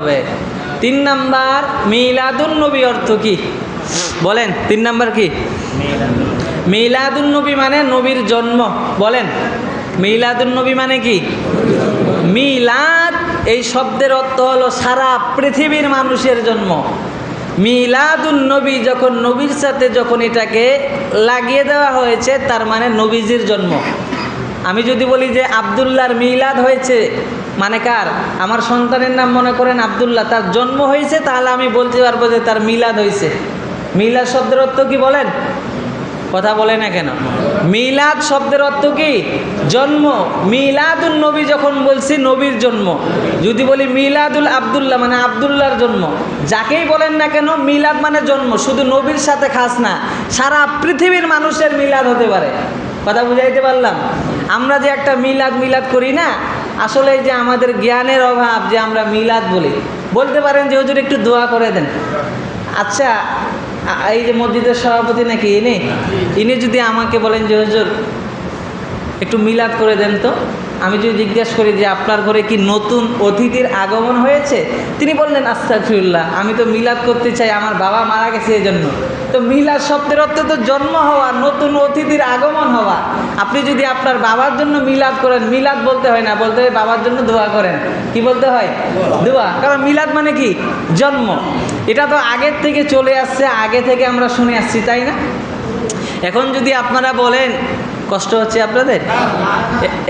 হবে। 3 নাম্বার মিলাদুন নবী অর্থ কি বলেন? 3 নাম্বার কি? মিলাদুন নবী মানে নবীর জন্ম। বলেন মিলাদুন নবী মানে কি? মিলাদ এই শব্দের অর্থ হলো সারা পৃথিবীর মানুষের জন্ম। মিলাদুন নবী যখন নবীর সাথে যখন এটাকে লাগিয়ে দেওয়া হয়েছে তার মানে নবীজির জন্ম। আমি যদি বলি যে আব্দুল্লাহর মিলাদ হয়েছে, মানে কার? আমার সন্তানের নাম মনে করেন আব্দুল্লাহ, তার জন্ম হয়েছে, তাহলে আমি বলতে পারবো যে তার মিলাদ হয়েছে। মিলাদ শব্দের অর্থ কি বলেন? কথা বলে না কেন? মিলাদ শব্দের অর্থ কি? জন্ম। মিলাদুন নবী যখন বলছি নবীর জন্ম। যদি বলি মিলাদুল আব্দুল্লাহ মানে আব্দুল্লাহর জন্ম। যাকেই বলেন না কেন মিলাদ মানে জন্ম, শুধু নবীর সাথে খাস না, সারা পৃথিবীর মানুষের মিলাদ হতে পারে। কথা বুঝাইতে পারলাম? আমরা যে একটা মিলাদ মিলাদ করি না, আসলে এই যে আমাদের জ্ঞানের অভাব যে আমরা মিলাদ বলি। বলতে পারেন যে হুজুর একটু দোয়া করে দেন। আচ্ছা, এই যে মসজিদের সভাপতি নাকি ইনি যদি আমাকে বলেন যে হুজুর একটু মিলাদ করে দেন তো, আমি যদি জিজ্ঞাসা করি যে আপনার ঘরে কি নতুন অতিথির আগমন হয়েছে, তিনি বললেন আস্তাগফিরুল্লাহ, আমি তো মিলাদ করতে চাই, আমার বাবা মারা গেছে এই জন্য। তো মিলাদ শব্দের অর্থ তো জন্ম হওয়া, নতুন অতিথির আগমন হওয়া। আপনি যদি আপনার বাবার জন্য মিলাদ করেন, মিলাদ বলতে হয় না, বলতে হয় বাবার জন্য দোয়া করেন। কি বলতে হয়? দোয়া। কারণ মিলাদ মানে কি? জন্ম। এটা তো আগের থেকে চলে আসছে, আগে থেকে আমরা শুনে আসছি, তাই না? এখন যদি আপনারা বলেন, কষ্ট হচ্ছে আপনাদের?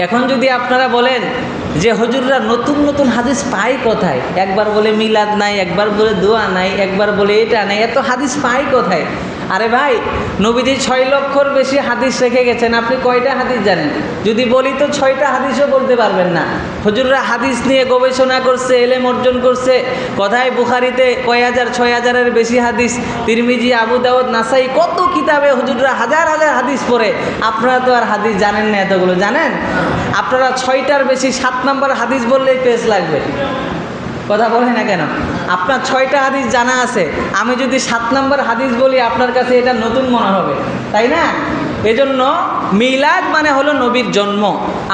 এখন যদি আপনারা বলেন যে হুজুররা নতুন নতুন হাদিস পায় কোথায়? একবার বলে মিলাদ নাই, একবার বলে দোয়া নাই, একবার বলে এটা নাই, এত হাদিস পায় কোথায়? আরে ভাই, নবীজি 6 লক্ষর বেশি হাদিস রেখে গেছেন, আপনি কয়টা হাদিস জানেন? যদি বলি তো 6টা হাদিসও বলতে পারবেন না। হুজুররা হাদিস নিয়ে গবেষণা করছে, এলেম অর্জন করছে। কথায় বুখারিতে কয় হাজার, 6,000-এর বেশি হাদিস, তিরমিজি, আবু দাউদ, নাসাই, কত কিতাবে হুজুররা হাজার হাজার হাদিস পড়ে। আপনারা তো আর হাদিস জানেন না, এতগুলো জানেন? আপনারা 6টার বেশি 7 নম্বর হাদিস বললেই পেজ লাগবে। কথা বলে না কেন? আপনার 6টা হাদিস জানা আছে, আমি যদি 7 নম্বর হাদিস বলি আপনার কাছে এটা নতুন মনে হবে, তাই না? এজন্য মিলাদ মানে হলো নবীর জন্ম।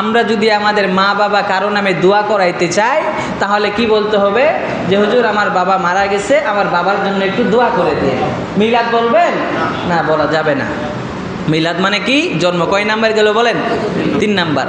আমরা যদি আমাদের মা বাবা কারো নামে দোয়া করাইতে চাই, তাহলে কি বলতে হবে? যে হুজুর আমার বাবা মারা গেছে, আমার বাবার জন্য একটু দোয়া করে দিয়ে। মিলাদ বলবেন না? বলা যাবে না। মিলাদ মানে কি? জন্ম। কয় নাম্বার গেল বলেন? 3 নাম্বার।